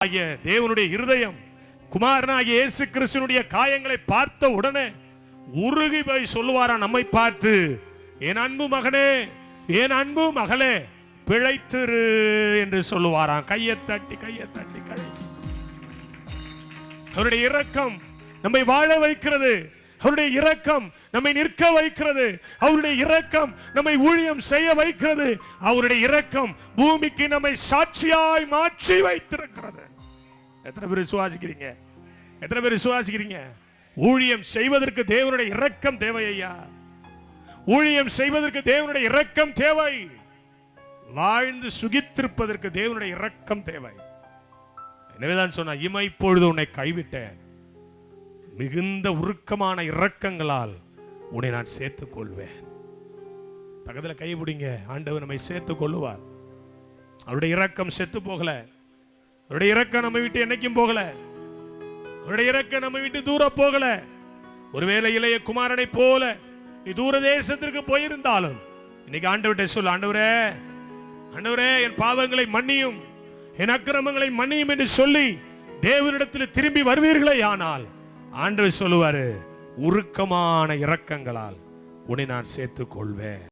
தேவனுடைய இருதயம் குமாரனாகிய இயேசு கிறிஸ்துவினுடைய காயங்களை பார்த்த உடனே உருகி போய் சொல்லுவாரா நம்மை பார்த்து, என் அன்பு மகனே, என் அன்பு மகளே, பிழைத்திரு என்று சொல்லுவாராம். கையை தட்டி கை. அவருடைய இரக்கம் நம்மை வாழ வைக்கிறது. அவருடைய இரக்கம் நம்மை நிற்க வைக்கிறது. அவருடைய இரக்கம் நம்மை ஊழியம் செய்ய வைக்கிறது. அவருடைய இரக்கம் பூமிக்கு நம்மை சாட்சியாய் மாற்றி வைத்திருக்கிறது. எத்தனை பேர் விசுவாசிக்கிறீங்க? எத்தனை பேர் விசுவாசிக்கிறீங்க? ஊழியம் செய்வதற்கு தேவனுடைய இரக்கம் தேவை ஐயா. ஊழியம் செய்வதற்கு தேவனுடைய இரக்கம் தேவை. வாழ்ந்து சுகித்திருப்பதற்கு தேவனுடைய இரக்கம் தேவை. எனவேதான் சொன்ன, இமைப்பொழுது உன்னை கைவிட்டேன், மிகுந்த உருக்கமான இரக்கங்களால் உன்னை நான் சேர்த்துக் கொள்வேன். பக்கத்தில் கை பிடிங்க. ஆண்டவர் நம்மை சேர்த்துக் கொள்ளுவார். அவருடைய இரக்கம் செத்து போகல. அவருடைய இரக்கம் நம்ம விட்டு என்னைக்கும் போகல. அவருடைய இரக்கம் நம்ம விட்டு தூரம் போகல. ஒருவேளை இளைய குமாரனை போல நீ தூர தேசத்திற்கு போயிருந்தாலும் இன்னைக்கு ஆண்டவர்கிட்ட சொல்லு, ஆண்டவரே, ஆண்டவரே, என் பாவங்களை மன்னியும், என் அக்கிரமங்களை மன்னியும் என்று சொல்லி தேவனிடத்தில் திரும்பி வருவீர்களே ஆனால் ஆண்டவர் சொல்லுவாரு, உருக்கமான இரக்கங்களால் உன்னை நான் சேர்த்துக் கொள்வேன்.